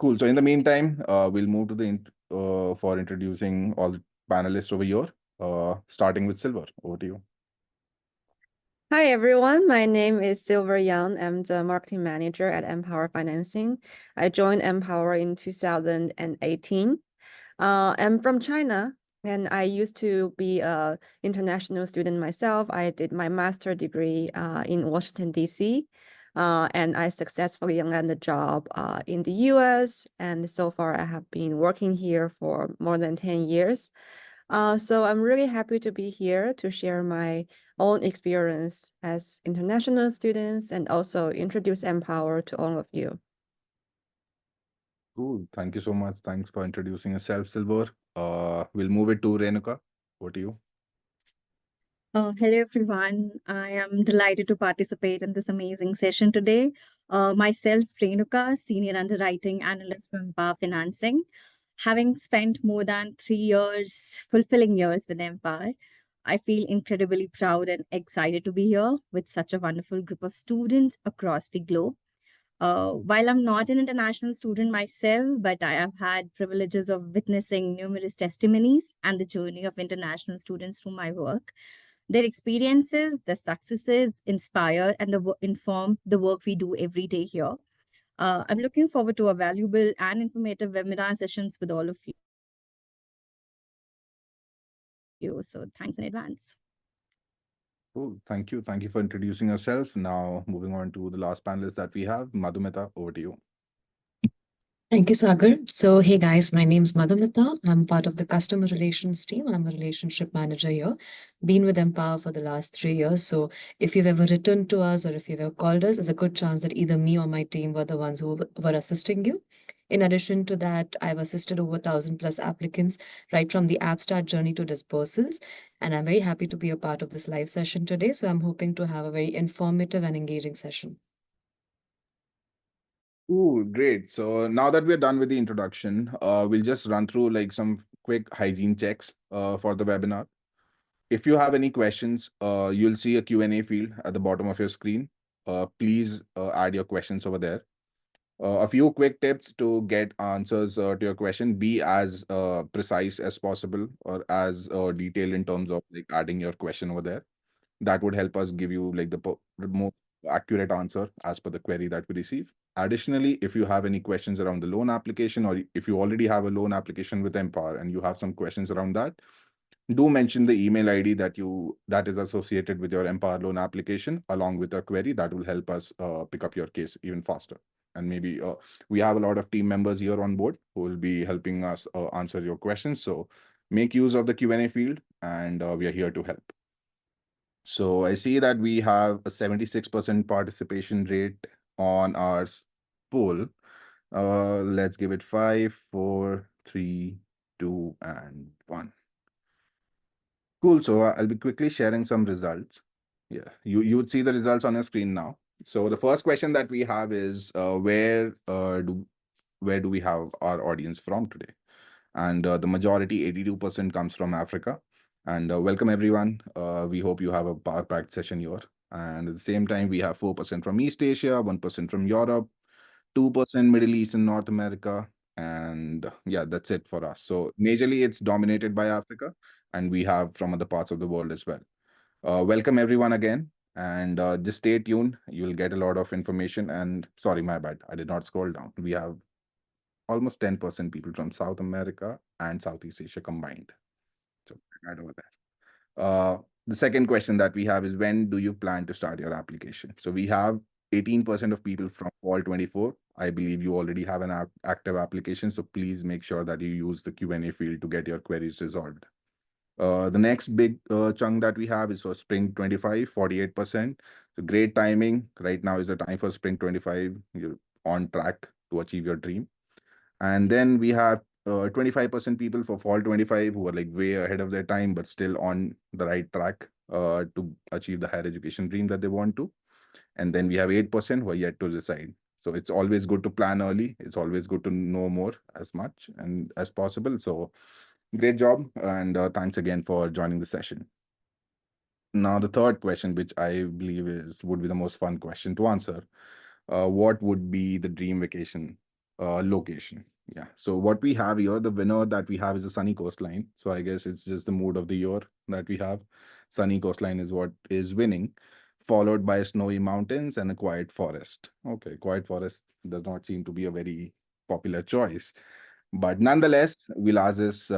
Cool. So in the meantime, we'll move to the for introducing all the panelists over here, starting with Silver. Over to you. Hi, everyone. My name is Silver Yang. I'm the marketing manager at MPOWER Financing. I joined MPOWER in 2018. I'm from China, and I used to be an international student myself. I did my master's degree in Washington, D.C., and I successfully landed a job in the U.S., and so far I have been working here for more than 10 years. So I'm really happy to be here to share my own experience as international students and also introduce MPOWER to all of you. Cool. Thank you so much. Thanks for introducing yourself, Silver. We'll move it to Renuka. Over to you. Hello, everyone. I am delighted to participate in this amazing session today. Myself, Renuka, Senior Underwriting Analyst from MPOWER Financing. Having spent more than 3 years, fulfilling years with MPOWER, I feel incredibly proud and excited to be here with such a wonderful group of students across the globe. While I'm not an international student myself, but I have had privileges of witnessing numerous testimonies and the journey of international students through my work. Their experiences, their successes inspire and inform the work we do every day here. I'm looking forward to a valuable and informative webinar sessions with all of you. So thanks in advance. Cool. Thank you. Thank you for introducing yourself. Now, moving on to the last panelist that we have, Madhumita. Over to you. Thank you, Sagar. So, hey guys, my name's Madhumita. I'm part of the customer relations team. I'm a relationship manager here. Been with MPOWER for the last 3 years. So, if you've ever written to us or if you've ever called us, there's a good chance that either me or my team were the ones who were assisting you. In addition to that, I've assisted over 1,000 plus applicants right from the app start journey to dispersals. And I'm very happy to be a part of this live session today. So, I'm hoping to have a very informative and engaging session. Ooh, great. So now that we're done with the introduction, we'll just run through like some quick hygiene checks for the webinar. If you have any questions, you'll see a Q&A field at the bottom of your screen. Please add your questions over there. A few quick tips to get answers to your question. Be as precise as possible or as detailed in terms of like adding your question over there. That would help us give you like the most accurate answer as per the query that we receive. Additionally, if you have any questions around the loan application, or if you already have a loan application with MPOWER and you have some questions around that, do mention the email ID that is associated with your MPOWER loan application along with a query. That will help us pick up your case even faster. And maybe we have a lot of team members here on board who will be helping us answer your questions. So make use of the Q&A field, and we are here to help. So I see that we have a 76% participation rate on our poll. Let's give it 5, 4, 3, 2, and 1. Cool. So I'll be quickly sharing some results. Yeah, you would see the results on your screen now. So the first question that we have is where do we have our audience from today? And the majority, 82%, comes from Africa. And welcome everyone. We hope you have a power-packed session here. And at the same time, we have 4% from East Asia, 1% from Europe, 2% Middle East and North America. And yeah, that's it for us. So majorly it's dominated by Africa, and we have from other parts of the world as well. Welcome everyone again. And just stay tuned. You'll get a lot of information. And sorry, my bad. I did not scroll down. We have almost 10% people from South America and Southeast Asia combined. So right over there. The second question that we have is, when do you plan to start your application? So we have 18% of people from fall 24. I believe you already have an active application. So please make sure that you use the Q&A field to get your queries resolved. The next big chunk that we have is for spring 25, 48%. So great timing. Right now is the time for spring 25. You're on track to achieve your dream. And then we have 25% people for fall 25 who are like way ahead of their time, but still on the right track to achieve the higher education dream that they want to. And then we have 8% who are yet to decide. So it's always good to plan early. It's always good to know more as much and as possible. So great job. And thanks again for joining the session. Now, the third question, which I believe would be the most fun question to answer. What would be the dream vacation location. Yeah. So what we have here, the winner that we have is a sunny coastline. So I guess it's just the mood of the year that we have. Sunny coastline is what is winning, followed by snowy mountains and a quiet forest. Okay, quiet forest does not seem to be a very popular choice, but nonetheless, we'll ask this.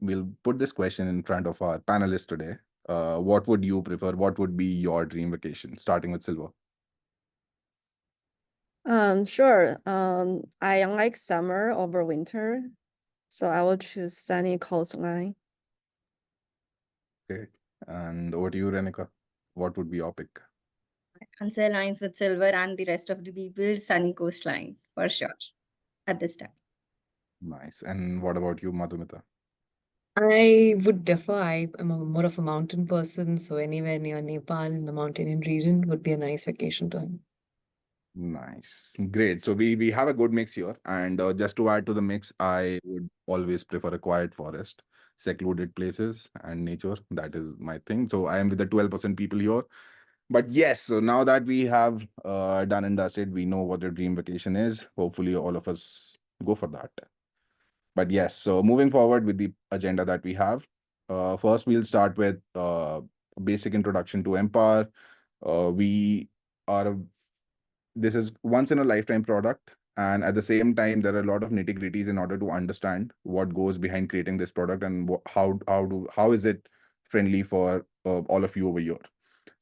We'll put this question in front of our panelists today. What would you prefer? What would be your dream vacation? Starting with Silver. Sure. I like summer over winter, so I will choose sunny coastline. Okay. And over to you, Renuka. What would be your pick? Answer aligns with Silver and the rest of the people. Sunny coastline for sure at this time. Nice. And what about you, Madhumita? I would differ. I am more of a mountain person, so anywhere near Nepal in the mountain region would be a nice vacation time. Nice. Great. So we have a good mix here. And just to add to the mix, I would always prefer a quiet forest, secluded places, and nature. That is my thing. So I am with the 12% people here. But yes, so now that we have done and dusted, we know what the dream vacation is. Hopefully, all of us go for that. But yes, so moving forward with the agenda that we have, first we'll start with basic introduction to Empower. We are this is once in a lifetime product, and at the same time there are a lot of nitty gritties in order to understand what goes behind creating this product and how is it friendly for all of you over here.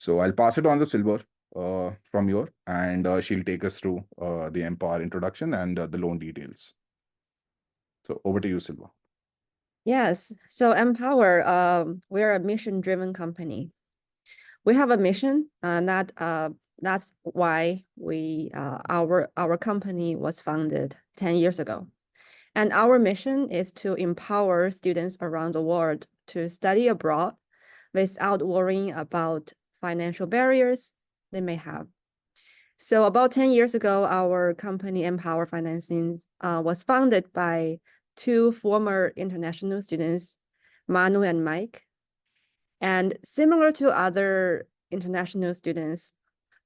So I'll pass it on to Silver from here, and she'll take us through the Empower introduction and the loan details. So over to you, Silver. Yes. So Empower, we're a mission-driven company. We have a mission, that's why our company was founded 10 years ago. And our mission is to empower students around the world to study abroad without worrying about financial barriers they may have. So about 10 years ago, our company MPOWER Financing was founded by two former international students, Manu and Mike. And similar to other international students,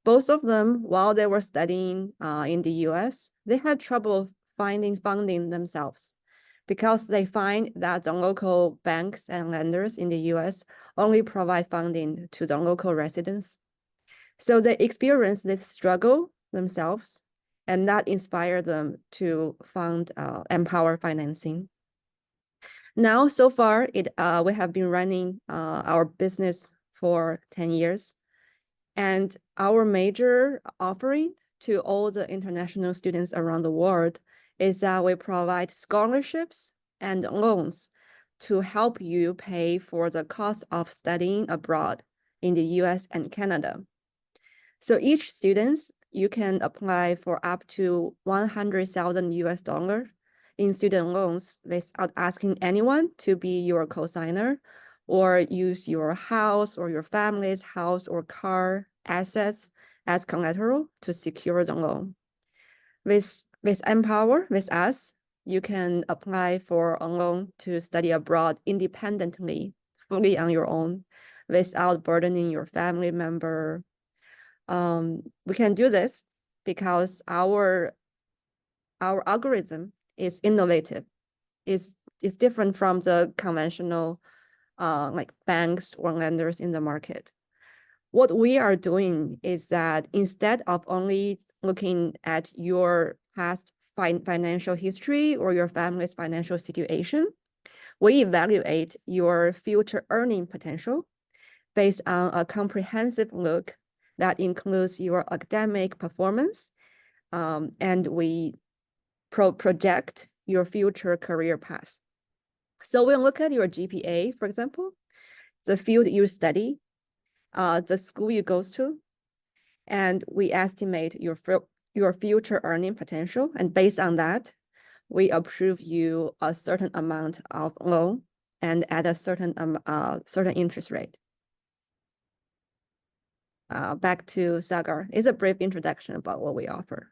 both of them, while they were studying in the US, they had trouble finding funding themselves because they find that the local banks and lenders in the US only provide funding to the local residents. So they experience this struggle themselves, and that inspired them to found MPOWER Financing. Now, so far, we have been running our business for 10 years. And our major offering to all the international students around the world is that we provide scholarships and loans to help you pay for the cost of studying abroad in the US and Canada. So each student, you can apply for up to 100,000 US dollar in student loans without asking anyone to be your co-signer or use your house or your family's house or car assets as collateral to secure the loan. With MPOWER, with us, you can apply for a loan to study abroad independently, fully on your own, without burdening your family member. We can do this because our algorithm is innovative. It's different from the conventional like banks or lenders in the market. What we are doing is that instead of only looking at your past financial history or your family's financial situation, we evaluate your future earning potential based on a comprehensive look that includes your academic performance, and we project your future career path. So we look at your GPA, for example, the field you study, the school you go to, and we estimate your future earning potential. And based on that, we approve you a certain amount of loan and at a certain interest rate. Back to Sagar. It's a brief introduction about what we offer.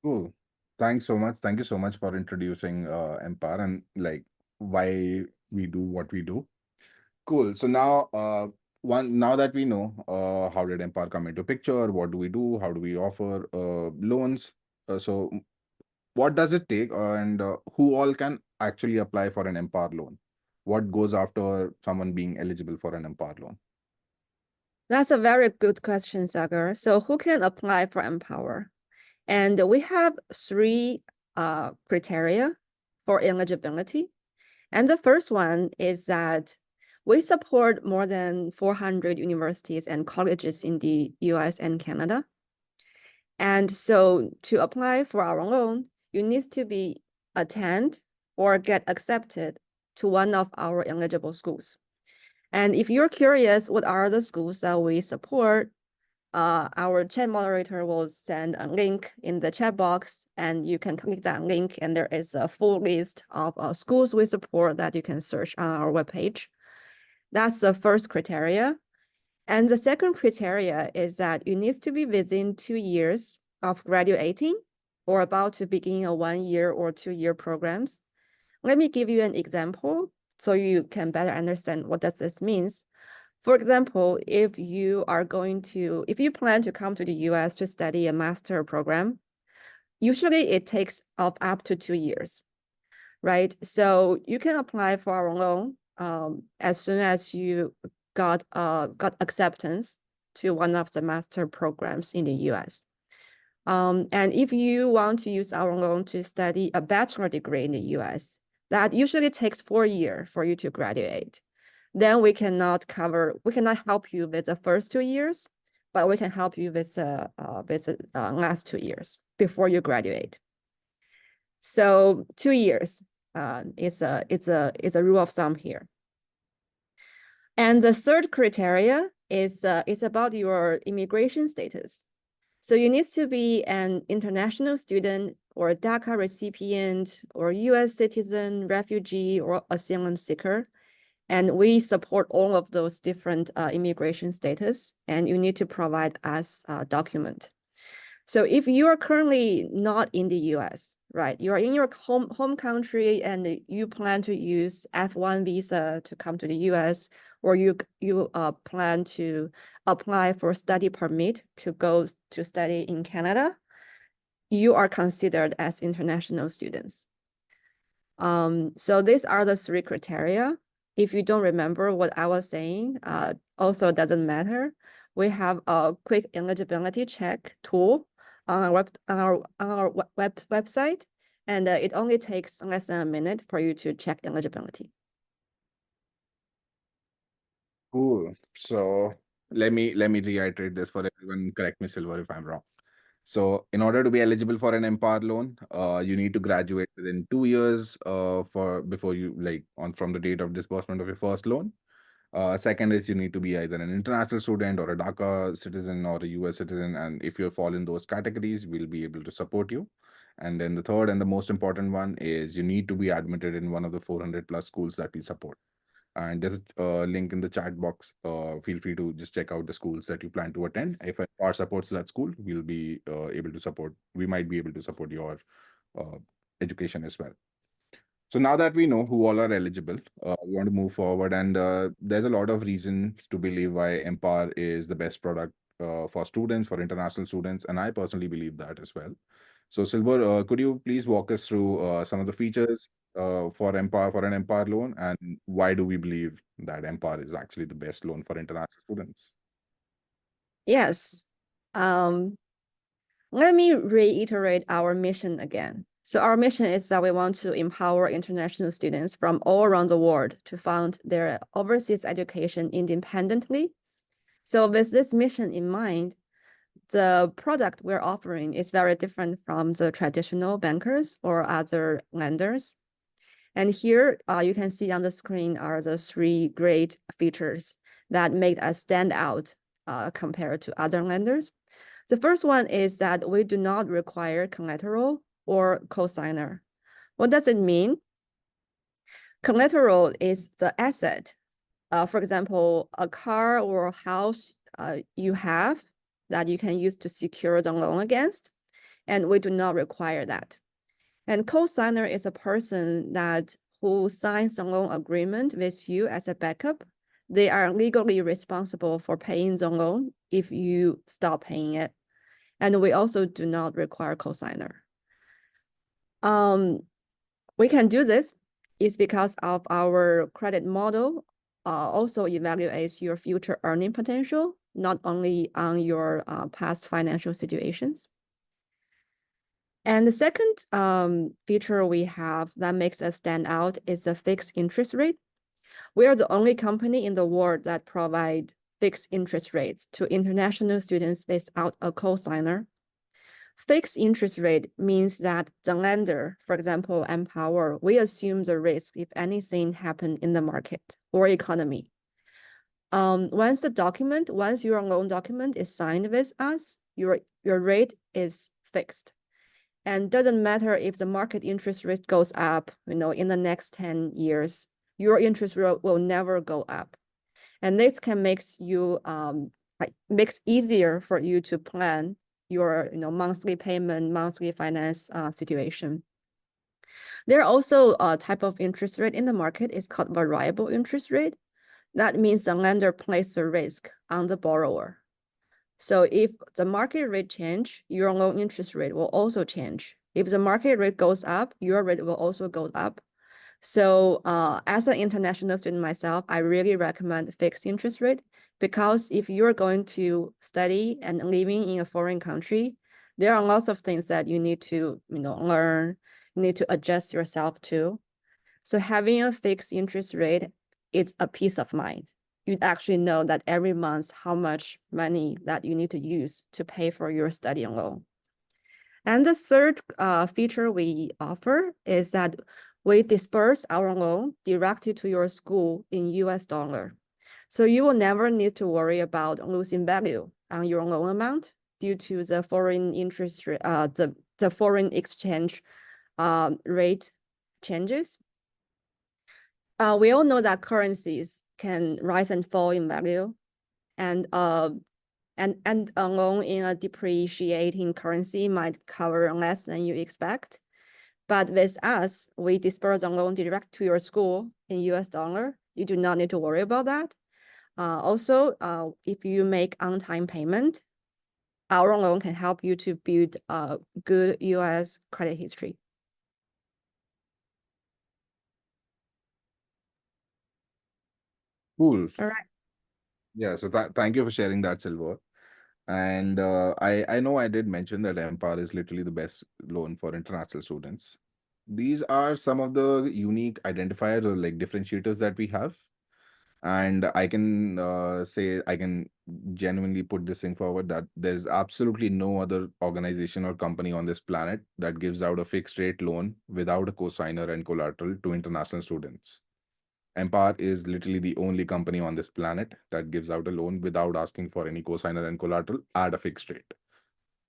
Cool. Thanks so much. Thank you so much for introducing Empower and like why we do what we do. Cool. So now now that we know how did Empower come into picture, what do we do, how do we offer loans? So what does it take, and who all can actually apply for an MPOWER loan? What goes after someone being eligible for an MPOWER loan? That's a very good question, Sagar. So who can apply for MPOWER? And we have three criteria for eligibility. And the first one is that we support more than 400 universities and colleges in the US and Canada. And so to apply for our loan, you need to be attend or get accepted to one of our eligible schools. And if you're curious, what are the schools that we support? Our chat moderator will send a link in the chat box, and you can click that link, and there is a full list of schools we support that you can search on our webpage. That's the first criteria. And the second criteria is that you need to be within 2 years of graduating or about to begin a 1 year or 2 year programs. Let me give you an example so you can better understand what does this means. For example, if you plan to come to the US to study a master program, usually it takes up to 2 years, right? So you can apply for our loan as soon as you got acceptance to one of the master programs in the US. And if you want to use our loan to study a bachelor degree in the US, that usually takes 4 years for you to graduate. Then we cannot help you with the first 2 years, but we can help you with the last 2 years before you graduate. So 2 years is a rule of thumb here. And the third criteria is about your immigration status. So you need to be an international student or a DACA recipient or US citizen, refugee, or asylum seeker. And we support all of those different immigration status, and you need to provide us a document. So if you are currently not in the US, right, you are in your home country and you plan to use F1 visa to come to the US, or you plan to apply for study permit to go to study in Canada, you are considered as international students. So these are the three criteria. If you don't remember what I was saying, also doesn't matter. We have a quick eligibility check tool on our website, and it only takes less than a minute for you to check eligibility. Cool. So let me reiterate this for everyone. Correct me, Silver, if I'm wrong. So in order to be eligible for an MPOWER loan, you need to graduate within 2 years before you from the date of disbursement of your first loan. Second is you need to be either an international student or a DACA citizen or a US citizen. And if you fall in those categories, we'll be able to support you. And then the third and the most important one is you need to be admitted in one of the 400 plus schools that we support. And there's a link in the chat box. Feel free to just check out the schools that you plan to attend. If MPOWER supports that school, we'll be able to support. We might be able to support your education as well. So now that we know who all are eligible, we want to move forward. And there's a lot of reasons to believe why MPOWER is the best product for students, for international students. And I personally believe that as well. So Silver, could you please walk us through some of the features for MPOWER, for an MPOWER loan, and why do we believe that MPOWER is actually the best loan for international students? Yes. Let me reiterate our mission again. So our mission is that we want to empower international students from all around the world to fund their overseas education independently. So with this mission in mind, the product we're offering is very different from the traditional bankers or other lenders. And here you can see on the screen are the three great features that make us stand out compared to other lenders. The first one is that we do not require collateral or cosigner. What does it mean? Collateral is the asset. For example, a car or a house you have that you can use to secure the loan against, and we do not require that. And cosigner is a person who signs a loan agreement with you as a backup. They are legally responsible for paying the loan if you stop paying it. And we also do not require cosigner. We can do this is because of our credit model also evaluates your future earning potential, not only on your past financial situations. And the second feature we have that makes us stand out is the fixed interest rate. We are the only company in the world that provide fixed interest rates to international students without a co-signer. Fixed interest rate means that the lender, for example, MPOWER, we assume the risk if anything happen in the market or economy. Once your loan document is signed with us, your rate is fixed. And doesn't matter if the market interest rate goes up, in the next 10 years, your interest rate will never go up. And this can makes easier for you to plan your monthly payment, monthly finance situation. There are also a type of interest rate in the market is called variable interest rate. That means the lender places the risk on the borrower. So if the market rate change, your loan interest rate will also change. If the market rate goes up, your rate will also go up. So as an international student myself, I really recommend fixed interest rate because if you're going to study and living in a foreign country, there are lots of things that you need to learn, you need to adjust yourself to. So having a fixed interest rate, it's a peace of mind. You actually know that every month how much money that you need to use to pay for your study loan. And the third feature we offer is that we disperse our loan directly to your school in US dollar. So you will never need to worry about losing value on your loan amount due to the foreign interest rate, the foreign exchange rate changes. We all know that currencies can rise and fall in value, and a loan in a depreciating currency might cover less than you expect. But with us, we disperse a loan direct to your school in US dollar. You do not need to worry about that. Also, if you make on-time payment, our loan can help you to build a good US credit history. Cool. All right. Yeah, so thank you for sharing that, Silver. And I know I did mention that MPOWER is literally the best loan for international students. These are some of the unique identifiers or like differentiators that we have. And I can say, I can genuinely put this thing forward that there's absolutely no other organization or company on this planet that gives out a fixed rate loan without a cosigner and collateral to international students. MPOWER is literally the only company on this planet that gives out a loan without asking for any cosigner and collateral at a fixed rate.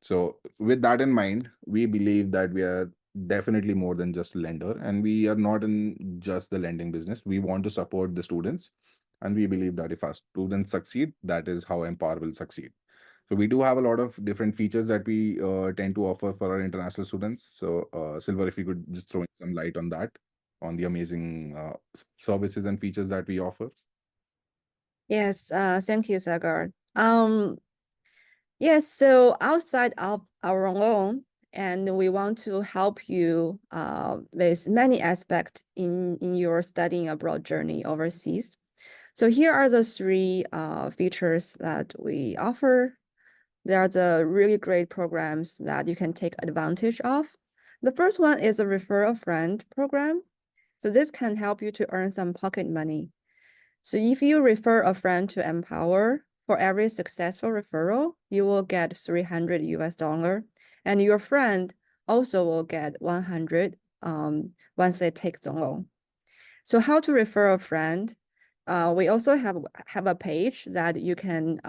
So with that in mind, we believe that we are definitely more than just a lender, and we are not in just the lending business. We want to support the students, and we believe that if our students succeed, that is how MPOWER will succeed. So we do have a lot of different features that we tend to offer for our international students. So Silver, if you could just throw in some light on that, on the amazing services and features that we offer. Yes, thank you, Sagar. Yes, so outside of our loan, and we want to help you with many aspects in your studying abroad journey overseas. So here are the three features that we offer. There are the really great programs that you can take advantage of. The first one is a refer a friend program. So this can help you to earn some pocket money. So if you refer a friend to MPOWER, for every successful referral, you will get 300 US dollar, and your friend also will get 100 once they take the loan. So how to refer a friend? We also have a page that you can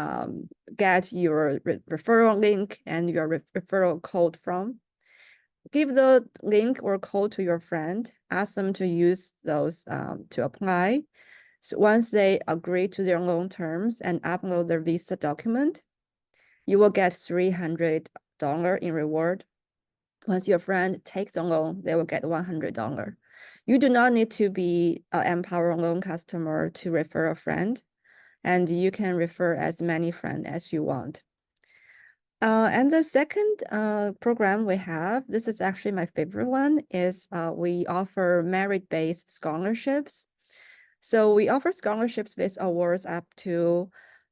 get your referral link and your referral code from. Give the link or code to your friend, ask them to use those to apply. So once they agree to their loan terms and upload their visa document, you will get $300 in reward. Once your friend takes a loan, they will get $100. You do not need to be an MPOWER loan customer to refer a friend, and you can refer as many friends as you want. And the second program we have, this is actually my favorite one, is we offer merit-based scholarships. So we offer scholarships with awards up to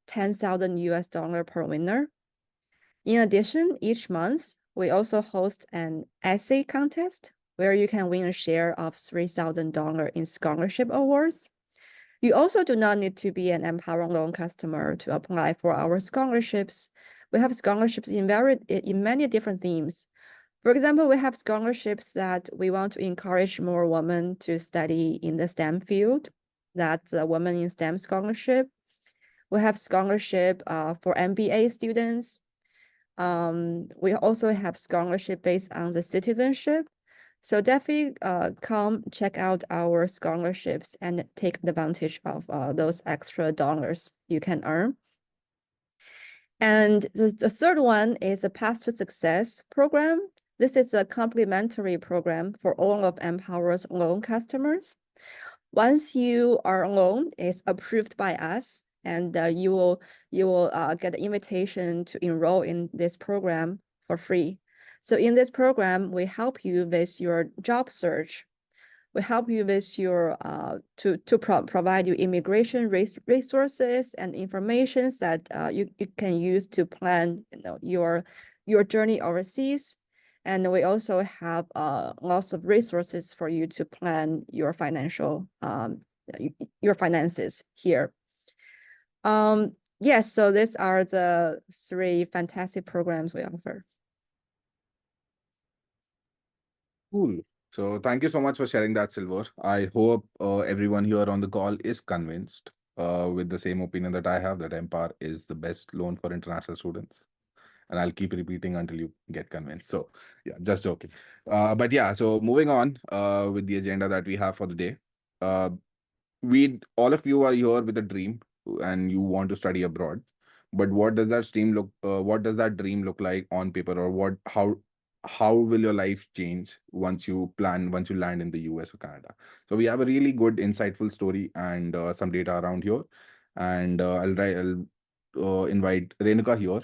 $10,000 per winner. In addition, each month, we also host an essay contest where you can win a share of $3,000 in scholarship awards. You also do not need to be an MPOWER Loan customer to apply for our scholarships. We have scholarships in many different themes. For example, we have scholarships that we want to encourage more women to study in the STEM field. That's a Women in STEM scholarship. We have scholarship for MBA students. We also have scholarship based on the citizenship. So definitely come check out our scholarships and take advantage of those extra dollars you can earn. And the third one is a Path to Success program. This is a complimentary program for all of MPOWER's loan customers. Once you are loan is approved by us, and you will get an invitation to enroll in this program for free. So in this program, we help you with your job search. We help you with your provide you immigration resources and information that you can use to plan your journey overseas. And we also have lots of resources for you to plan your your finances here. Yes, so these are the three fantastic programs we offer. Cool. So thank you so much for sharing that, Silver. I hope everyone here on the call is convinced with the same opinion that I have, that MPOWER is the best loan for international students. And I'll keep repeating until you get convinced. So yeah, just joking. But yeah, so moving on with the agenda that we have for the day. All of you are here with a dream and you want to study abroad. But what does that dream look like on paper, or how will your life change once you land in the US or Canada? So we have a really good insightful story and some data around here. And I'll invite Renuka here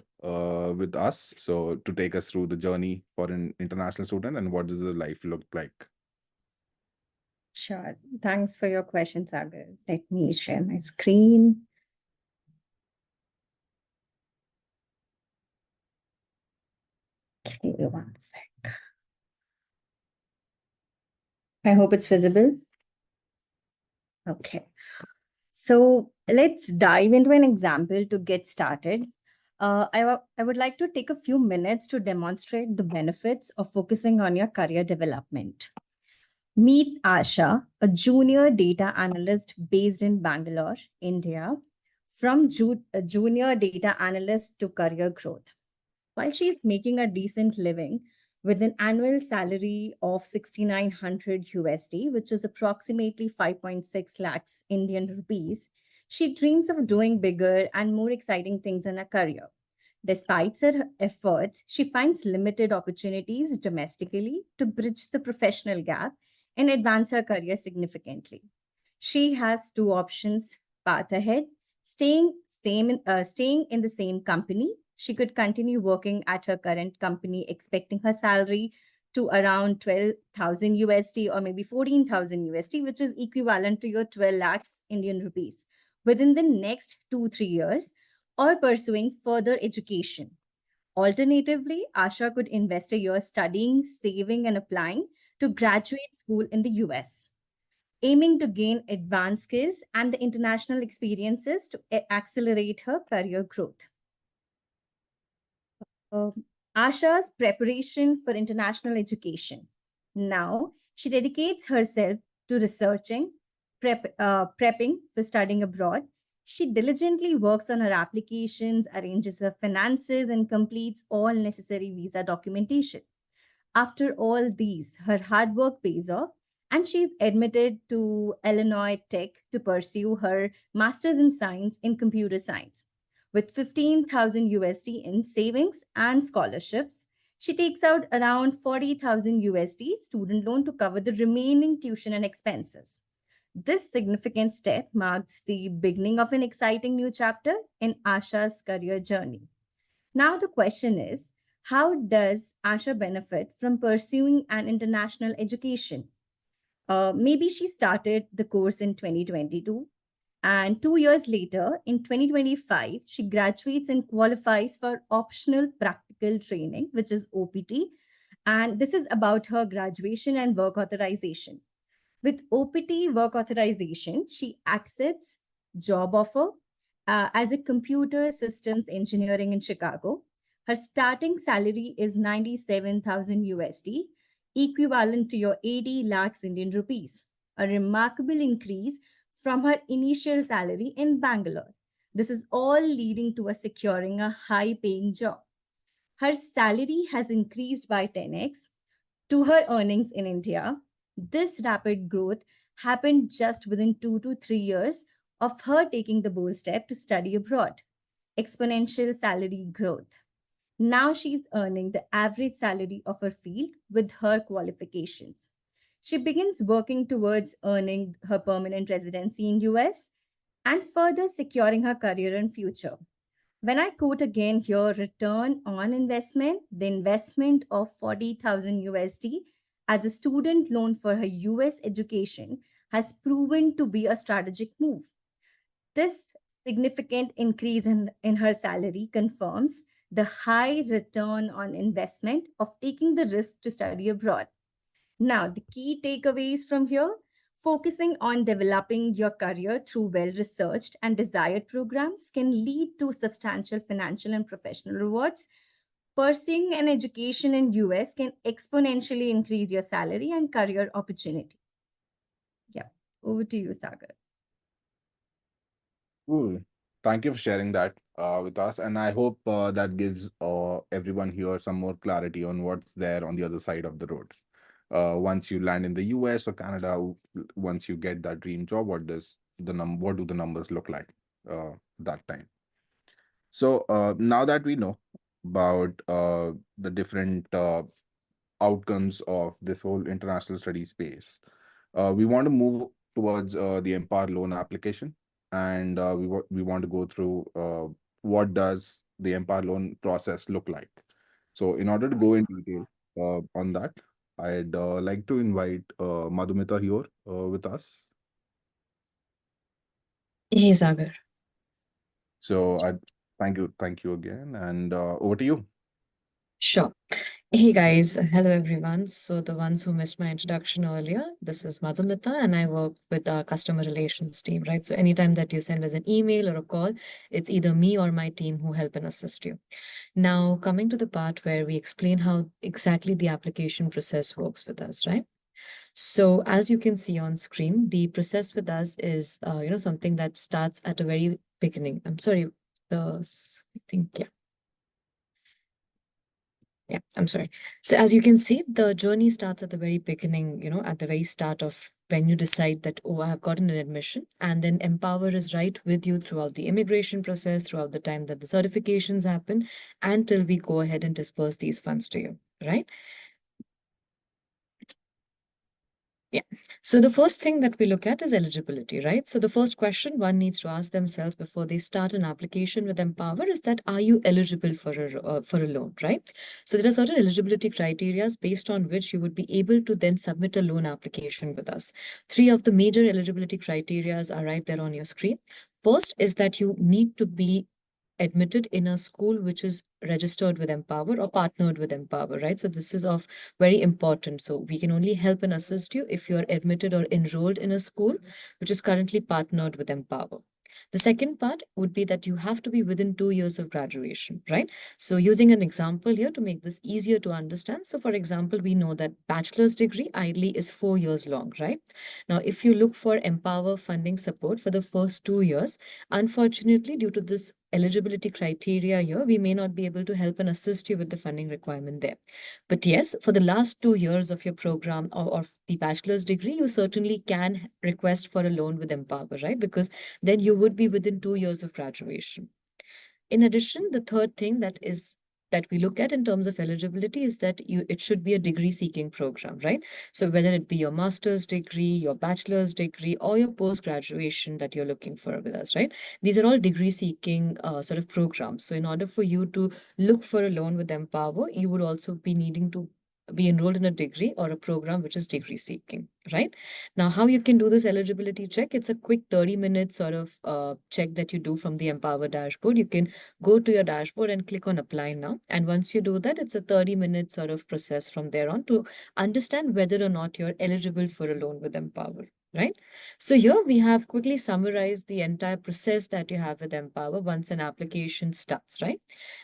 with us, so to take us through the journey for an international student and what does the life look like. Sure. Thanks for your question, Sagar. Let me share my screen. Okay, one sec. I hope it's visible. Okay. So let's dive into an example to get started. I would like to take a few minutes to demonstrate the benefits of focusing on your career development. Meet Asha, a junior data analyst based in Bangalore, India, from junior data analyst to career growth. While she's making a decent living with an annual salary of 6,900 USD, which is approximately 5.6 lakhs Indian rupees, she dreams of doing bigger and more exciting things in her career. Despite her efforts, she finds limited opportunities domestically to bridge the professional gap and advance her career significantly. She has two options path ahead: staying in the same company. She could continue working at her current company, expecting her salary to around 12,000 USD or maybe 14,000 USD, which is equivalent to your 12 lakhs Indian rupees within the next 2-3 years, or pursuing further education. Alternatively, Asha could invest a year studying, saving, and applying to graduate school in the US, aiming to gain advanced skills and the international experiences to accelerate her career growth. Asha's preparation for international education. Now, she dedicates herself to researching, prepping for studying abroad. She diligently works on her applications, arranges her finances, and completes all necessary visa documentation. After all these, her hard work pays off, and she's admitted to Illinois Tech to pursue her master's in science in computer science. With 15,000 USD in savings and scholarships, she takes out around 40,000 USD student loan to cover the remaining tuition and expenses. This significant step marks the beginning of an exciting new chapter in Asha's career journey. Now the question is, how does Asha benefit from pursuing an international education? Maybe she started the course in 2022, and 2 years later, in 2025, she graduates and qualifies for optional practical training, which is OPT. And this is about her graduation and work authorization. With OPT work authorization, she accepts job offer as a computer systems engineering in Chicago. Her starting salary is 97,000 USD, equivalent to your 80 lakhs Indian rupees, a remarkable increase from her initial salary in Bangalore. This is all leading to her securing a high paying job. Her salary has increased by 10x to her earnings in India. This rapid growth happened just within 2 to 3 years of her taking the bold step to study abroad. Exponential salary growth. Now she's earning the average salary of her field with her qualifications. She begins working towards earning her permanent residency in US and further securing her career and future. When I quote again here return on investment, the investment of 40,000 USD as a student loan for her US education has proven to be a strategic move. This significant increase in her salary confirms the high return on investment of taking the risk to study abroad. Now, the key takeaways from here, focusing on developing your career through well researched and desired programs can lead to substantial financial and professional rewards. Pursuing an education in US can exponentially increase your salary and career opportunity. Yeah, over to you, Sagar. Cool. Thank you for sharing that with us. And I hope that gives everyone here some more clarity on what's there on the other side of the road. Once you land in the US or Canada, once you get that dream job, what do the numbers look like that time? So now that we know about the different outcomes of this whole international study space, we want to move towards the MPOWER loan application, and we want to go through what does the MPOWER loan process look like. So, in order to go in detail on that, I'd like to invite Madhumita here with us. Hey, Sagar. So, I thank you again, and over to you. Sure. Hey guys, hello everyone. So the ones who missed my introduction earlier, this is Madhumita and I work with our customer relations team, right? So anytime that you send us an email or a call, it's either me or my team who help and assist you. Now, coming to the part where we explain how exactly the application process works with us, right? So as you can see on screen, the process with us is, something that starts at a very beginning. I'm sorry, I think, yeah. Yeah, I'm sorry. So as you can see, the journey starts at the very beginning, at the very start of when you decide that, oh, I have gotten an admission, and then MPOWER is right with you throughout the immigration process, throughout the time that the certifications happen, until we go ahead and disperse these funds to you, right? Yeah. So the first thing that we look at is eligibility, right? So the first question one needs to ask themselves before they start an application with MPOWER is that, are you eligible for a loan, right? So there are certain eligibility criteria based on which you would be able to then submit a loan application with us. 3 of the major eligibility criteria are right there on your screen. First is that you need to be admitted in a school which is registered with MPOWER or partnered with MPOWER, right? So this is of very important. So we can only help and assist you if you're admitted or enrolled in a school which is currently partnered with MPOWER. The second part would be that you have to be within 2 years of graduation, right? So using an example here to make this easier to understand. So for example, we know that bachelor's degree ideally is 4 years long, right? Now, if you look for MPOWER funding support for the first 2 years, unfortunately, due to this eligibility criteria here, we may not be able to help and assist you with the funding requirement there. But yes, for the last 2 years of your program or the bachelor's degree, you certainly can request for a loan with MPOWER, right? Because then you would be within 2 years of graduation. In addition, the third thing that is that we look at in terms of eligibility is that it should be a degree seeking program, right? So whether it be your master's degree, your bachelor's degree, or your post graduation that you're looking for with us, right? These are all degree seeking sort of programs. So in order for you to look for a loan with Empower, you would also be needing to be enrolled in a degree or a program which is degree seeking, right? Now, how you can do this eligibility check, it's a quick 30-minute sort of check that you do from the Empower dashboard. You can go to your dashboard and click on apply now. And once you do that, it's a 30-minute sort of process from there on to understand whether or not you're eligible for a loan with Empower, right? So here we have quickly summarized the entire process that you have with Empower once an application starts, right?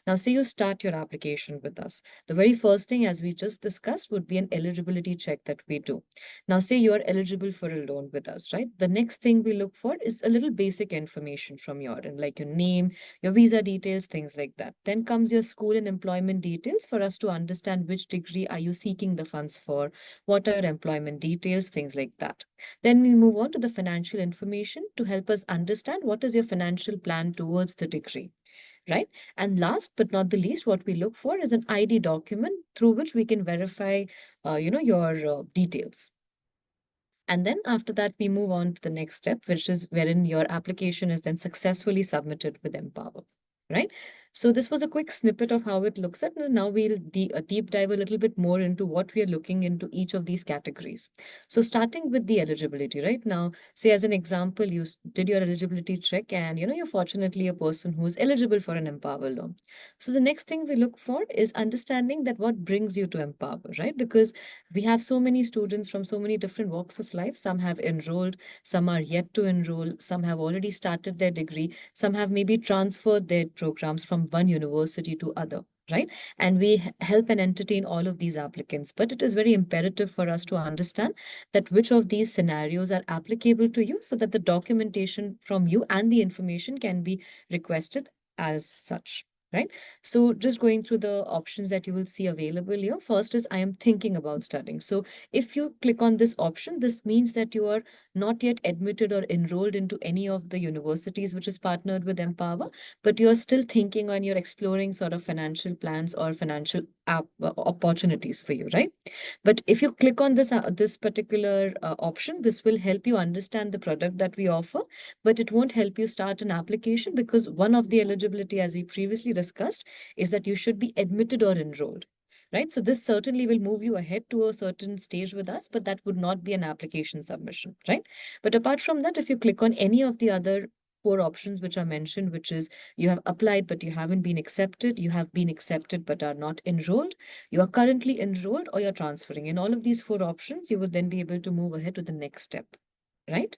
Now, say you start your application with us. The very first thing, as we just discussed, would be an eligibility check that we do. Now, say you are eligible for a loan with us, right? The next thing we look for is a little basic information from your end, like your name, your visa details, things like that. Then comes your school and employment details for us to understand which degree are you seeking the funds for, what are your employment details, things like that. Then we move on to the financial information to help us understand what is your financial plan towards the degree, right? And last but not the least, what we look for is an ID document through which we can verify, your details. And then after that, we move on to the next step, which is wherein your application is then successfully submitted with Empower, right? So this was a quick snippet of how it looks at. And now we'll deep dive a little bit more into what we are looking into each of these categories. So starting with the eligibility, right? Now, say as an example, you did your eligibility check and, you're fortunately a person who is eligible for an Empower loan. So the next thing we look for is understanding that what brings you to Empower, right? Because we have so many students from so many different walks of life. Some have enrolled, some are yet to enroll, some have already started their degree, some have maybe transferred their programs from one university to other, right? And we help and entertain all of these applicants. But it is very imperative for us to understand that which of these scenarios are applicable to you so that the documentation from you and the information can be requested as such, right? So just going through the options that you will see available here. First is I am thinking about studying. So if you click on this option, this means that you are not yet admitted or enrolled into any of the universities which is partnered with Empower, but you're still thinking and you're exploring sort of financial plans or financial opportunities for you, right? But if you click on this particular option, this will help you understand the product that we offer, but it won't help you start an application because one of the eligibility, as we previously discussed, is that you should be admitted or enrolled, right? So this certainly will move you ahead to a certain stage with us, but that would not be an application submission, right? But apart from that, if you click on any of the other four options which are mentioned, which is you have applied but you haven't been accepted, you have been accepted but are not enrolled, you are currently enrolled, or you're transferring. In all of these four options, you would then be able to move ahead to the next step, right?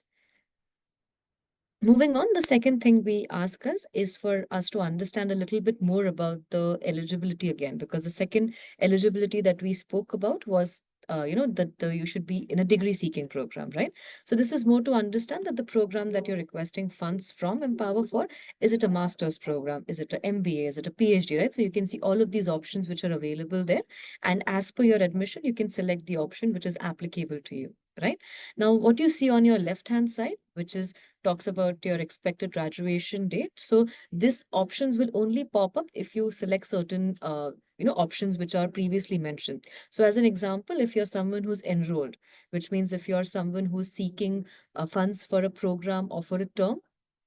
Moving on, the second thing we ask us is for us to understand a little bit more about the eligibility again, because the second eligibility that we spoke about was that you should be in a degree seeking program, right? So this is more to understand that the program that you're requesting funds from Empower for, is it a master's program? Is it an MBA? Is it a PhD, right? So you can see all of these options which are available there. And as per your admission, you can select the option which is applicable to you, right? Now, what you see on your left-hand side, which is talks about your expected graduation date. So these options will only pop up if you select certain options which are previously mentioned. So as an example, if you're someone who's enrolled, which means if you're someone who's seeking funds for a program or for a term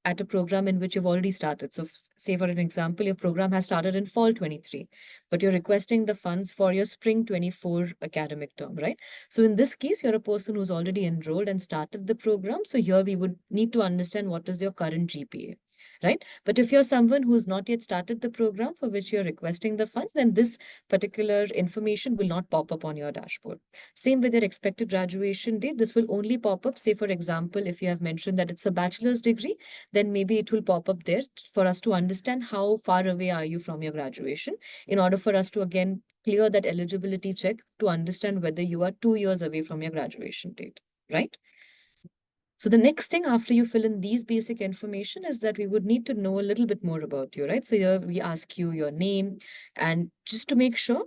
at a program in which you've already started. So say for an example, your program has started in fall 23, but you're requesting the funds for your spring 24 academic term, right? So in this case, you're a person who's already enrolled and started the program. So here we would need to understand what is your current GPA, right? But if you're someone who's not yet started the program for which you're requesting the funds, then this particular information will not pop up on your dashboard. Same with your expected graduation date. This will only pop up, say, for example, if you have mentioned that it's a bachelor's degree, then maybe it will pop up there for us to understand how far away are you from your graduation in order for us to again clear that eligibility check to understand whether you are 2 years away from your graduation date, right? So the next thing after you fill in these basic information is that we would need to know a little bit more about you, right? So here we ask you your name, and just to make sure,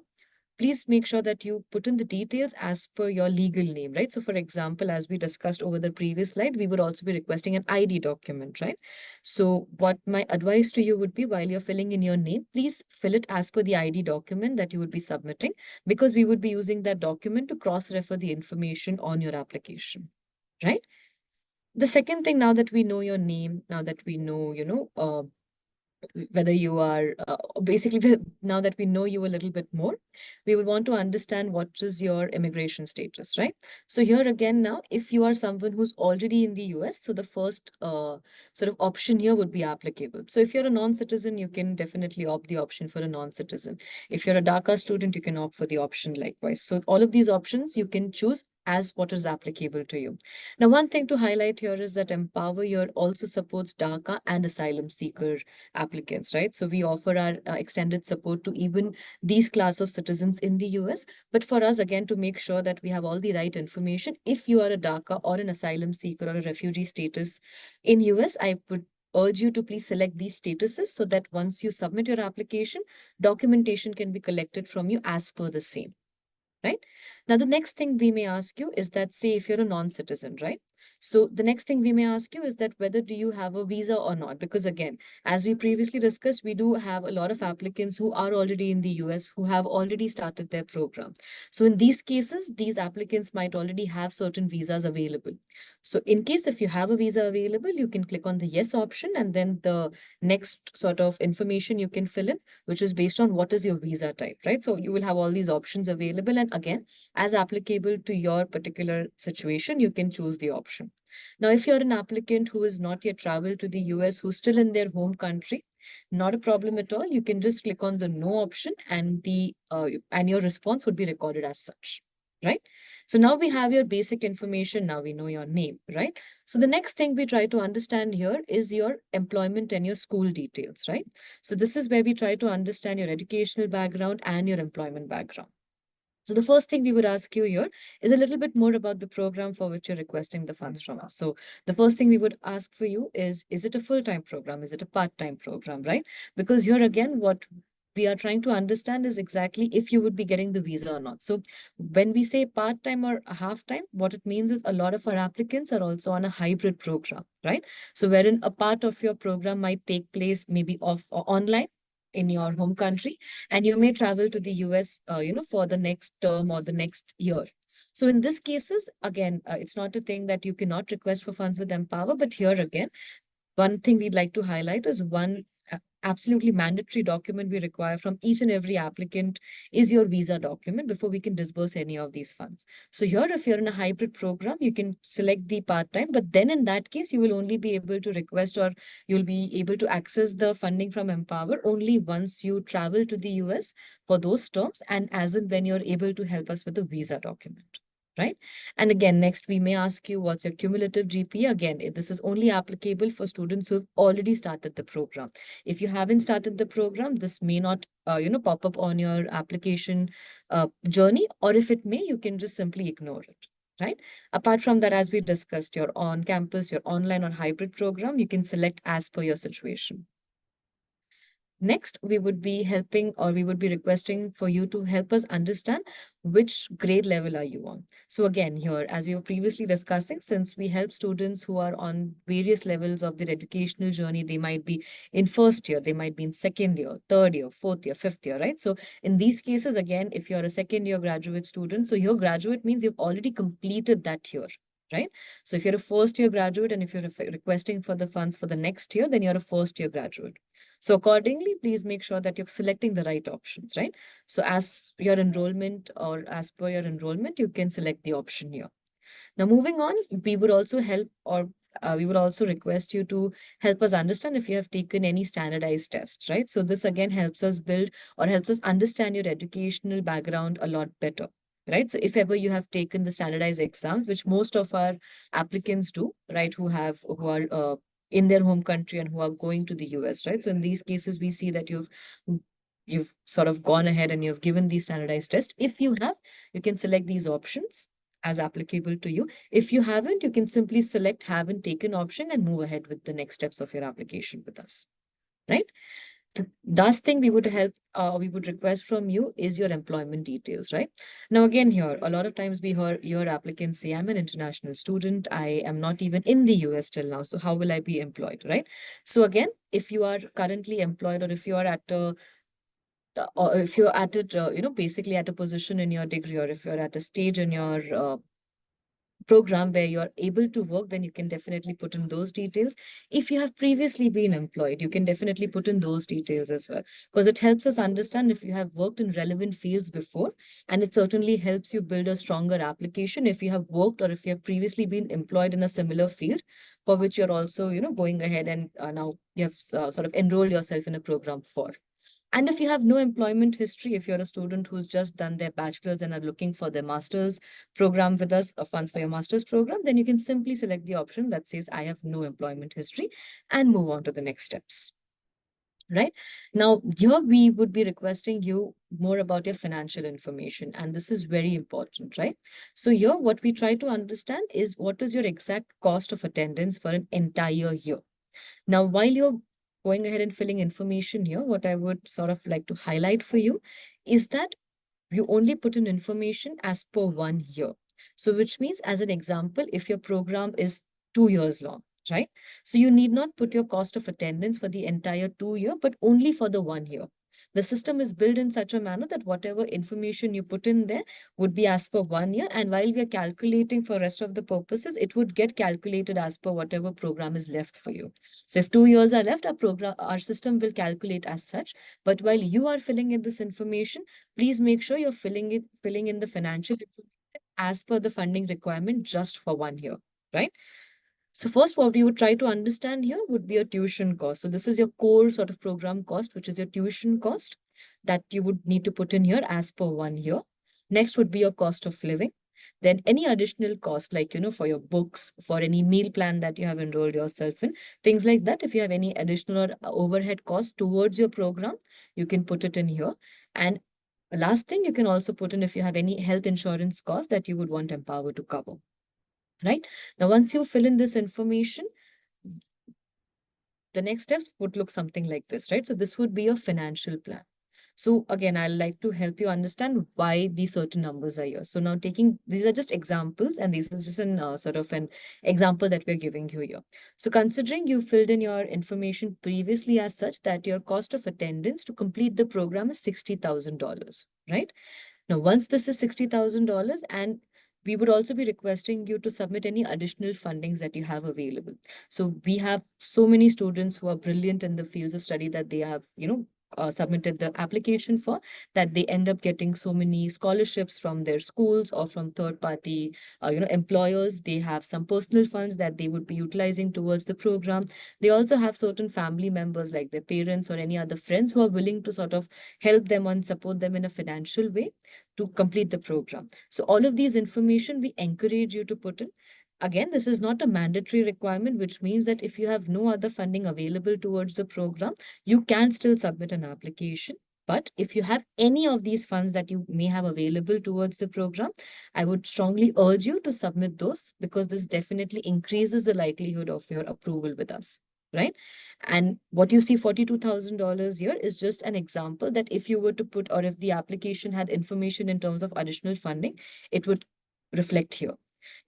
please make sure that you put in the details as per your legal name, right? So for example, as we discussed over the previous slide, we would also be requesting an ID document, right? So what my advice to you would be, while you're filling in your name, please fill it as per the ID document that you would be submitting, because we would be using that document to cross-refer the information on your application, right? The second thing, now that we know your name, now that we know, whether you are basically now that we know you a little bit more, we would want to understand what is your immigration status, right? So here again, now if you are someone who's already in the US, so the first sort of option here would be applicable. So if you're a non-citizen, you can definitely opt the option for a non-citizen. If you're a DACA student, you can opt for the option likewise. So all of these options you can choose as what is applicable to you. Now, one thing to highlight here is that Empower here also supports DACA and asylum seeker applicants, right? So we offer our extended support to even these class of citizens in the US. But for us, again, to make sure that we have all the right information, if you are a DACA or an asylum seeker or a refugee status in US, I would urge you to please select these statuses so that once you submit your application, documentation can be collected from you as per the same. Right? Now, the next thing we may ask you is that, say, if you're a non-citizen, right? So the next thing we may ask you is that whether do you have a visa or not? Because again, as we previously discussed, we do have a lot of applicants who are already in the US who have already started their program. So in these cases, these applicants might already have certain visas available. So in case if you have a visa available, you can click on the yes option, and then the next sort of information you can fill in, which is based on what is your visa type, right? So you will have all these options available. And again, as applicable to your particular situation, you can choose the option. Now, if you're an applicant who has not yet traveled to the US, who's still in their home country, not a problem at all. You can just click on the no option, and your response would be recorded as such, right? So now we have your basic information. Now we know your name, right? So the next thing we try to understand here is your employment and your school details, right? So this is where we try to understand your educational background and your employment background. So the first thing we would ask you here is a little bit more about the program for which you're requesting the funds from us. So the first thing we would ask for you is it a full-time program? Is it a part-time program, right? Because here again, what we are trying to understand is exactly if you would be getting the visa or not. So when we say part-time or half-time, what it means is a lot of our applicants are also on a hybrid program, right? So wherein a part of your program might take place maybe off or online in your home country, and you may travel to the US, for the next term or the next year. So in this cases, again, it's not a thing that you cannot request for funds with Empower, but here again, one thing we'd like to highlight is one absolutely mandatory document we require from each and every applicant is your visa document before we can disburse any of these funds. So here, if you're in a hybrid program, you can select the part-time, but then in that case, you will only be able to request, or you'll be able to access the funding from Empower only once you travel to the US for those terms, and as and when you're able to help us with the visa document. Right? And again, next, we may ask you what's your cumulative GPA. Again, this is only applicable for students who have already started the program. If you haven't started the program, this may not, pop up on your application journey, or if it may, you can just simply ignore it. Right? Apart from that, as we discussed, your on-campus, your online or hybrid program, you can select as per your situation. Next, we would be helping, or we would be requesting for you to help us understand which grade level are you on. So again, here, as we were previously discussing, since we help students who are on various levels of their educational journey, they might be in first year, they might be in second year, third year, fourth year, fifth year, right? So in these cases, again, if you're a second year graduate student, so your graduate means you've already completed that year. Right? So if you're a first year graduate and if you're requesting for the funds for the next year, then you're a first year graduate. So accordingly, please make sure that you're selecting the right options, right? So as your enrollment, or as per your enrollment, you can select the option here. Now, moving on, we would also help, or we would also request you to help us understand if you have taken any standardized tests, right? So this again helps us build, or helps us understand your educational background a lot better. Right. So if ever you have taken the standardized exams, which most of our applicants do, right, who are in their home country and who are going to the US, right? So in these cases, we see that you've sort of gone ahead and you've given these standardized tests. If you have, you can select these options as applicable to you. If you haven't, you can simply select haven't taken option and move ahead with the next steps of your application with us. Right? The last thing we would request from you is your employment details, right? Now, again, here, a lot of times we hear applicants say, I'm an international student. I am not even in the US till now. So how will I be employed, right? So again, if you are currently employed, or if you are at a or if you're at it, basically at a position in your degree, or if you're at a stage in your program where you're able to work, then you can definitely put in those details. If you have previously been employed, you can definitely put in those details as well, because it helps us understand if you have worked in relevant fields before, and it certainly helps you build a stronger application if you have worked or if you have previously been employed in a similar field for which you're also, going ahead and now you have sort of enrolled yourself in a program for. And if you have no employment history, if you're a student who's just done their bachelor's and are looking for their master's program with us, or funds for your master's program, then you can simply select the option that says, I have no employment history, and move on to the next steps. Right now, here we would be requesting you more about your financial information, and this is very important, right? So here, what we try to understand is what is your exact cost of attendance for an entire year. Now, while you're going ahead and filling information here, what I would sort of like to highlight for you is that you only put in information as per 1 year. So, which means, as an example, if your program is 2 years long, right? So, you need not put your cost of attendance for the entire 2 year, but only for the 1 year. The system is built in such a manner that whatever information you put in there would be as per 1 year. And while we are calculating for rest of the purposes, it would get calculated as per whatever program is left for you. So if 2 years are left, our system will calculate as such. But while you are filling in this information, please make sure you're filling in the financial information as per the funding requirement just for 1 year, right? So first, what we would try to understand here would be your tuition cost. So this is your core sort of program cost, which is your tuition cost that you would need to put in here as per 1 year. Next would be your cost of living. Then any additional cost, like, for your books, for any meal plan that you have enrolled yourself in, things like that. If you have any additional or overhead cost towards your program, you can put it in here. And last thing, you can also put in if you have any health insurance cost that you would want Empower to cover. Right now, once you fill in this information, the next steps would look something like this, right? So this would be your financial plan. So again, I'd like to help you understand why these certain numbers are here. So now these are just examples, and this is just an sort of an example that we're giving you here. So considering you filled in your information previously as such that your cost of attendance to complete the program is $60,000, right? Now, once this is $60,000, and we would also be requesting you to submit any additional fundings that you have available. So we have so many students who are brilliant in the fields of study that they have, submitted the application for, that they end up getting so many scholarships from their schools or from third party, employers. They have some personal funds that they would be utilizing towards the program. They also have certain family members like their parents or any other friends who are willing to sort of help them and support them in a financial way to complete the program. So all of these information we encourage you to put in. Again, this is not a mandatory requirement, which means that if you have no other funding available towards the program, you can still submit an application. But if you have any of these funds that you may have available towards the program, I would strongly urge you to submit those, because this definitely increases the likelihood of your approval with us, right? And what you see $42,000 here is just an example that if you were to put, or if the application had information in terms of additional funding, it would reflect here.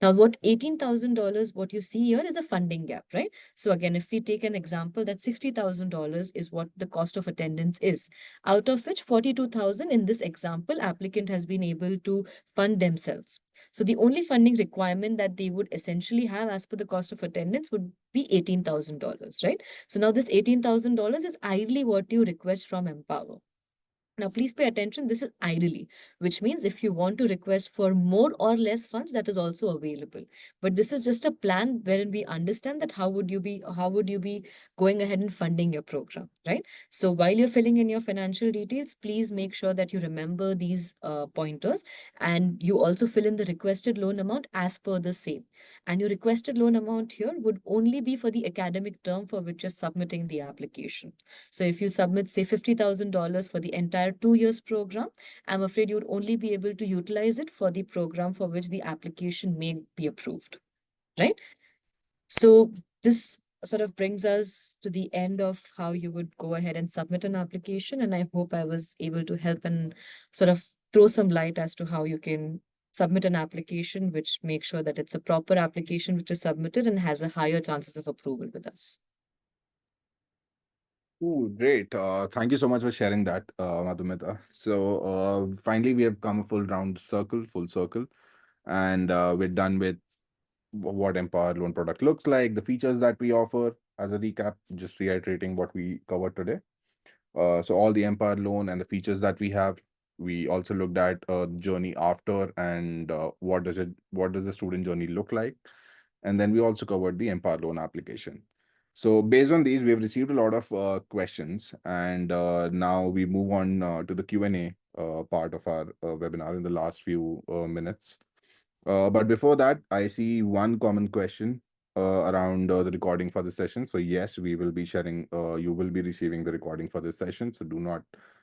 Now, what $18,000, what you see here is a funding gap, right? So again, if we take an example that $60,000 is what the cost of attendance is, out of which 42,000 in this example, applicant has been able to fund themselves. So the only funding requirement that they would essentially have as per the cost of attendance would be $18,000, right? So now this $18,000 is ideally what you request from Empower. Now, please pay attention. This is ideally, which means if you want to request for more or less funds, that is also available. But this is just a plan wherein we understand that how would you be going ahead and funding your program, right? So while you're filling in your financial details, please make sure that you remember these pointers, and you also fill in the requested loan amount as per the same. And your requested loan amount here would only be for the academic term for which you're submitting the application. So if you submit, say, $50,000 for the entire 2 years program, I'm afraid you would only be able to utilize it for the program for which the application may be approved, right? So this sort of brings us to the end of how you would go ahead and submit an application. And I hope I was able to help and sort of throw some light as to how you can submit an application, which makes sure that it's a proper application which is submitted and has a higher chances of approval with us. Ooh, great. Thank you so much for sharing that, Madhumita. So finally, we have come a full circle, and we're done with what Empower Loan product looks like, the features that we offer. As a recap, just reiterating what we covered today. So all the Empower Loan and the features that we have. We also looked at journey after and what does the student journey look like, and then we also covered the Empower Loan application. So based on these, we've received a lot of questions, and now we move on to the Q&A part of our webinar in the last few minutes. But before that, I see one common question around the recording for the session. So yes, we will be sharing, you will be receiving the recording for this session. So do not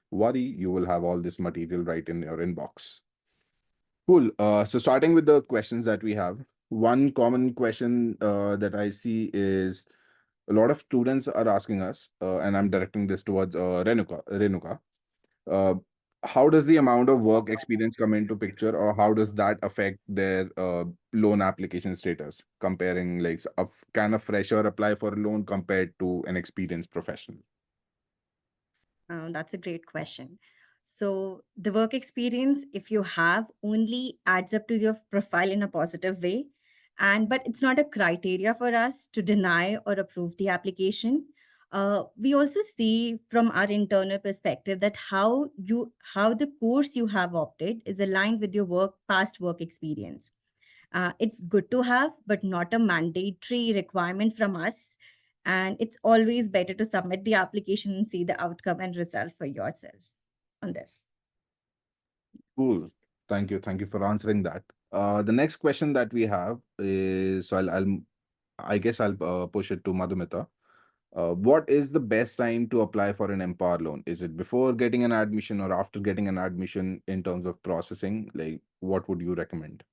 worry, you will have all this material right in your inbox. Cool. So starting with the questions that we have, one common question that I see is a lot of students are asking us, and I'm directing this towards Renuka. Uh, how does the amount of work experience come into picture, or how does that affect their loan application status? Comparing like can a fresher apply for a loan compared to an experienced professional? That's a great question. So the work experience, if you have, only adds up to your profile in a positive way. But it's not a criteria for us to deny or approve the application. We also see from our internal perspective that how the course you have opted is aligned with your past work experience. It's good to have, but not a mandatory requirement from us. And it's always better to submit the application and see the outcome and result for yourself on this. Cool. Thank you. Thank you for answering that. The next question that we have is, so I guess I'll push it to Madhumita. What is the best time to apply for an Empower loan? Is it before getting an admission or after getting an admission in terms of processing? Like, what would you recommend?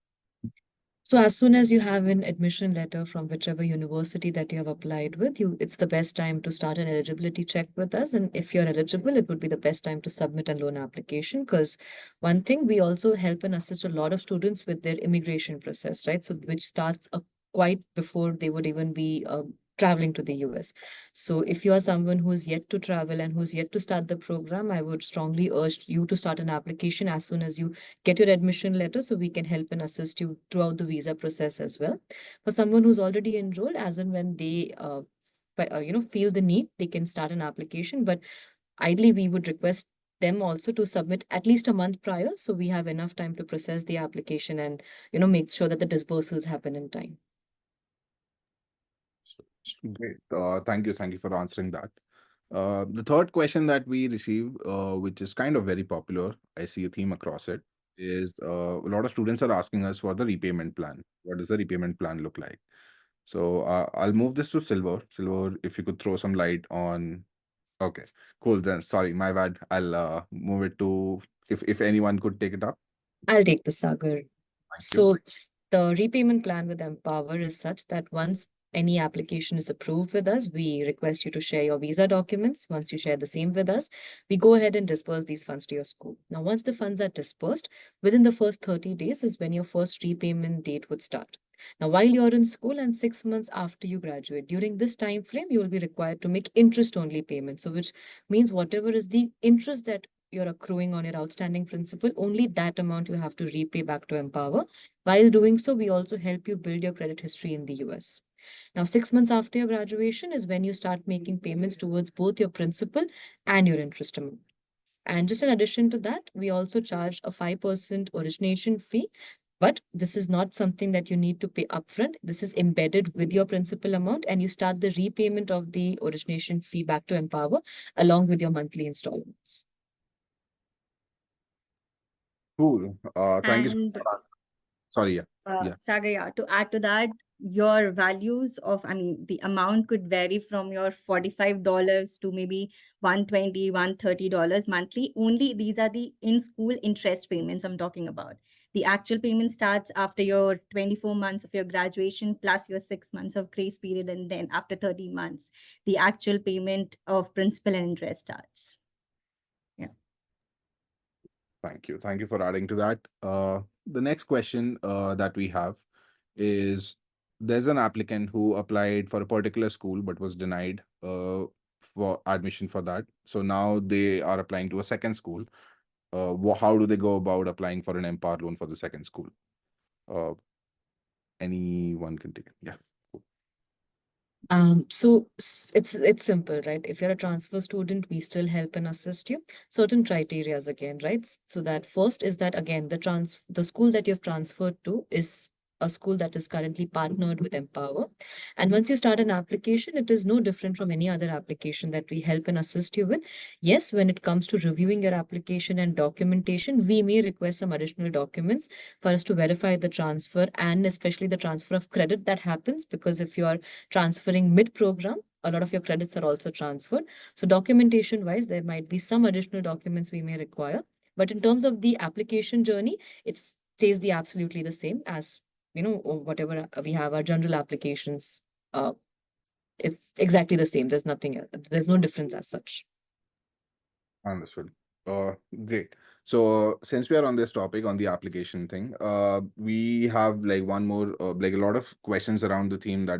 So as soon as you have an admission letter from whichever university that you have applied with, it's the best time to start an eligibility check with us. And if you're eligible, it would be the best time to submit a loan application. Because one thing, we also help and assist a lot of students with their immigration process, right? So which starts quite before they would even be traveling to the US. So if you are someone who's yet to travel and who's yet to start the program, I would strongly urge you to start an application as soon as you get your admission letter, so we can help and assist you throughout the visa process as well. For someone who's already enrolled, as and when they feel the need, they can start an application. But ideally, we would request them also to submit at least a month prior, so we have enough time to process the application and make sure that the disbursals happen in time. Great. Thank you. Thank you for answering that. The third question that we received, which is kind of very popular, I see a theme across it, is a lot of students are asking us for the repayment plan. What does the repayment plan look like? So I'll move this to Silver. Silver, if you could throw some light on. Okay, cool. Then sorry, my bad. I'll move it to if anyone could take it up. I'll take the Sagar. Thank you. So the repayment plan with Empower is such that once any application is approved with us, we request you to share your visa documents. Once you share the same with us, we go ahead and disperse these funds to your school. Now, once the funds are dispersed, within the first 30 days is when your first repayment date would start. Now, while you're in school and 6 months after you graduate, during this time frame, you will be required to make interest-only payments. So which means whatever is the interest that you're accruing on your outstanding principal, only that amount you have to repay back to Empower. While doing so, we also help you build your credit history in the US. Now, 6 months after your graduation is when you start making payments towards both your principal and your interest amount. And just in addition to that, we also charge a 5% origination fee. But this is not something that you need to pay upfront. This is embedded with your principal amount, and you start the repayment of the origination fee back to Empower along with your monthly installments. Cool. Thank you. And Sorry, yeah. Saga, to add to that, your values the amount could vary from your $45 to maybe $120, $130 monthly. Only these are the in-school interest payments I'm talking about. The actual payment starts after your 24 months of your graduation plus your 6 months of grace period. And then after 30 months, the actual payment of principal and interest starts. Thank you. Thank you for adding to that. The next question that we have is, there's an applicant who applied for a particular school but was denied for admission for that. So now they are applying to a second school. How do they go about applying for an MPOWER loan for the second school? Anyone can take it. Yeah. So it's simple, right? If you're a transfer student, we still help and assist you. Certain criterias again, right? So that first is that again, the school that you've transferred to is a school that is currently partnered with MPOWER. And once you start an application, it is no different from any other application that we help and assist you with. Yes, when it comes to reviewing your application and documentation, we may request some additional documents for us to verify the transfer, and especially the transfer of credit that happens, because if you are transferring mid-program, a lot of your credits are also transferred. So documentation-wise, there might be some additional documents we may require. But in terms of the application journey, it stays absolutely the same as, whatever we have our general applications. It's exactly the same. There's nothing else. There's no difference as such. Understood. Great. So since we are on this topic, on the application thing, we have like one more, like a lot of questions around the theme that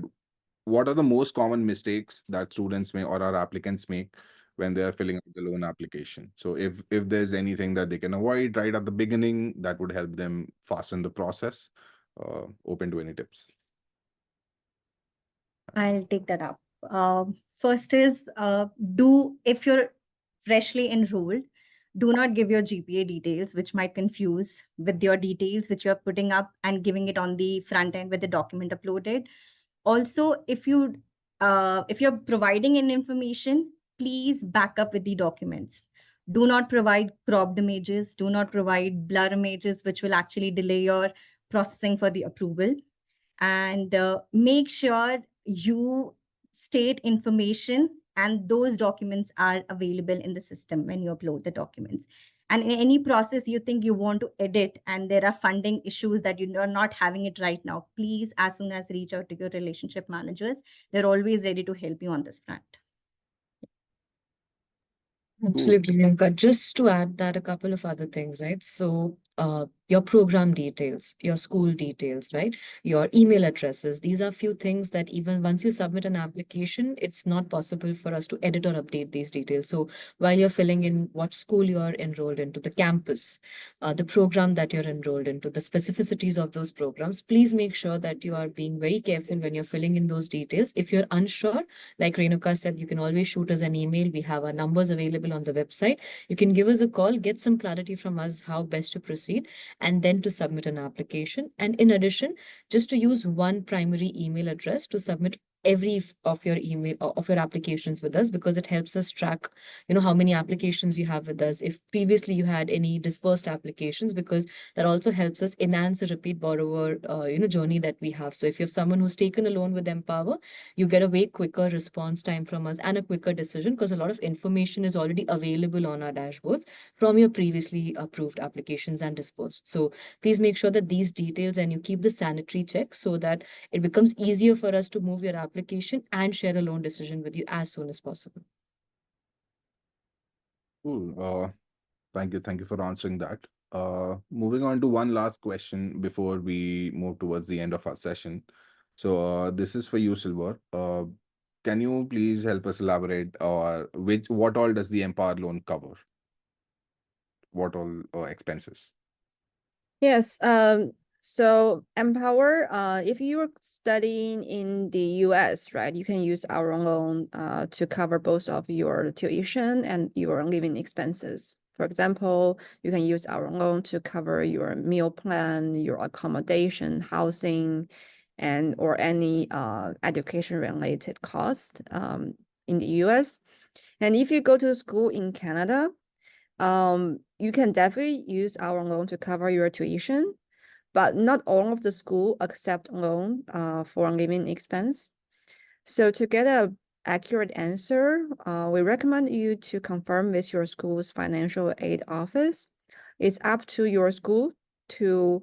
what are the most common mistakes that students may or our applicants make when they are filling out the loan application? So if there's anything that they can avoid right at the beginning, that would help them fasten the process. Open to any tips. I'll take that up. First is if you're freshly enrolled, do not give your GPA details, which might confuse with your details, which you're putting up and giving it on the front end with the document uploaded. Also, if you're providing an information, please back up with the documents. Do not provide cropped images. Do not provide blur images, which will actually delay your processing for the approval. And make sure you state information and those documents are available in the system when you upload the documents. And in any process you think you want to edit and there are funding issues that you are not having it right now, please, as soon as reach out to your relationship managers. They're always ready to help you on this front. Absolutely, Renuka. Just to add that a couple of other things, right? So your program details, your school details, right? Your email addresses. These are few things that even once you submit an application, it's not possible for us to edit or update these details. So while you're filling in what school you are enrolled into, the campus, the program that you're enrolled into, the specificities of those programs, please make sure that you are being very careful when you're filling in those details. If you're unsure, like Renuka said, you can always shoot us an email. We have our numbers available on the website. You can give us a call, get some clarity from us how best to proceed, and then to submit an application. And in addition, just to use one primary email address to submit every of your email of your applications with us, because it helps us track how many applications you have with us, if previously you had any dispersed applications, because that also helps us enhance a repeat borrower journey that we have. So if you have someone who's taken a loan with MPOWER, you get a way quicker response time from us and a quicker decision, because a lot of information is already available on our dashboards from your previously approved applications and dispersed. So please make sure that these details and you keep the sanitary checks so that it becomes easier for us to move your application and share a loan decision with you as soon as possible. Cool. Thank you. Thank you for answering that. Moving on to one last question before we move towards the end of our session. So this is for you, Silver. Can you please help us elaborate what all does the MPOWER loan cover? What all expenses? Yes. So MPOWER, if you're studying in the US, right, you can use our loan to cover both of your tuition and your living expenses. For example, you can use our loan to cover your meal plan, your accommodation, housing, and or any education related cost in the US. And if you go to school in Canada, you can definitely use our loan to cover your tuition, but not all of the school accept loan for living expense. So to get an accurate answer, we recommend you to confirm with your school's financial aid office. It's up to your school to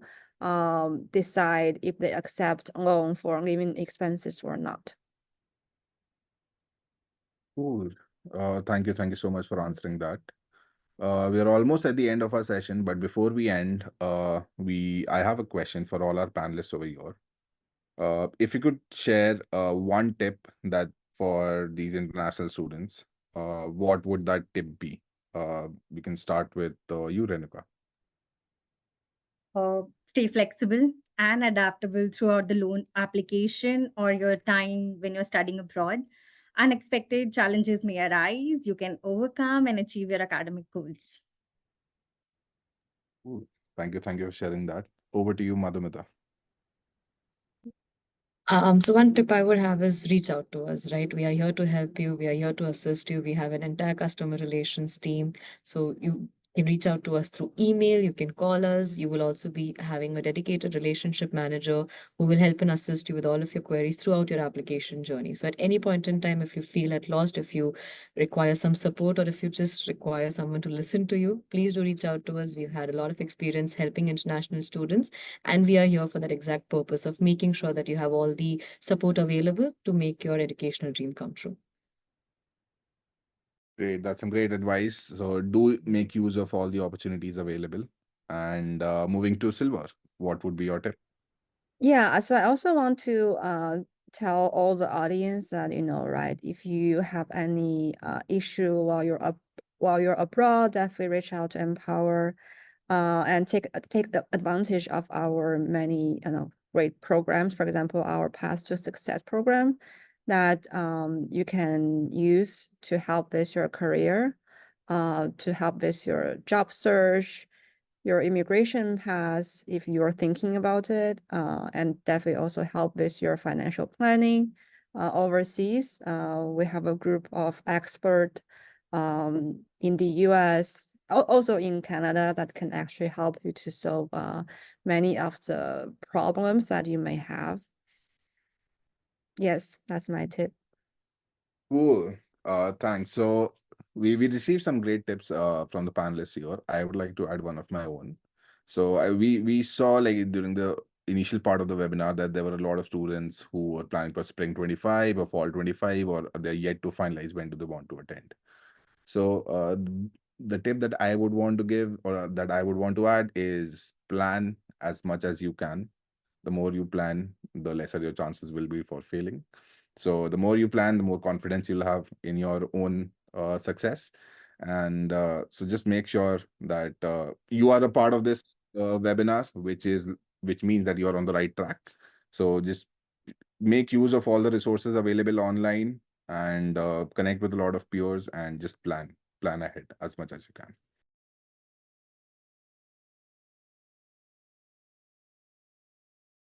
decide if they accept loan for living expenses or not. Cool. Thank you so much for answering that. We are almost at the end of our session, but before we end, I have a question for all our panelists over here. If you could share one tip that for these international students, what would that tip be? We can start with you, Renuka. Stay flexible and adaptable throughout the loan application or your time when you're studying abroad. Unexpected challenges may arise. You can overcome and achieve your academic goals. Cool. Thank you for sharing that. Over to you, Madhumita. So one tip I would have is reach out to us, right? We are here to help you. We are here to assist you. We have an entire customer relations team. So you can reach out to us through email. You can call us. You will also be having a dedicated relationship manager who will help and assist you with all of your queries throughout your application journey. So at any point in time, if you feel at lost, if you require some support, or if you just require someone to listen to you, please do reach out to us. We've had a lot of experience helping international students, and we are here for that exact purpose of making sure that you have all the support available to make your educational dream come true. Great. That's some great advice. So do make use of all the opportunities available. And moving to Silver, what would be your tip? Yeah, so I also want to tell all the audience that, right, if you have any issue while you're abroad, definitely reach out to Empower and take the advantage of our many great programs. For example, our Path to Success program that you can use to help with your career, to help with your job search, your immigration path if you're thinking about it, and definitely also help with your financial planning overseas. We have a group of experts in the US, also in Canada, that can actually help you to solve many of the problems that you may have. Yes, that's my tip. Cool. Thanks. So we received some great tips from the panelists here. I would like to add one of my own. So we saw like during the initial part of the webinar that there were a lot of students who were planning for spring 25 or fall 25, or they're yet to finalize when do they want to attend. So the tip that I would want to give, or that I would want to add, is plan as much as you can. The more you plan, the lesser your chances will be for failing. So the more you plan, the more confidence you'll have in your own success. And so just make sure that you are a part of this webinar, which means that you're on the right track. So just make use of all the resources available online, and connect with a lot of peers, and just plan ahead as much as you can.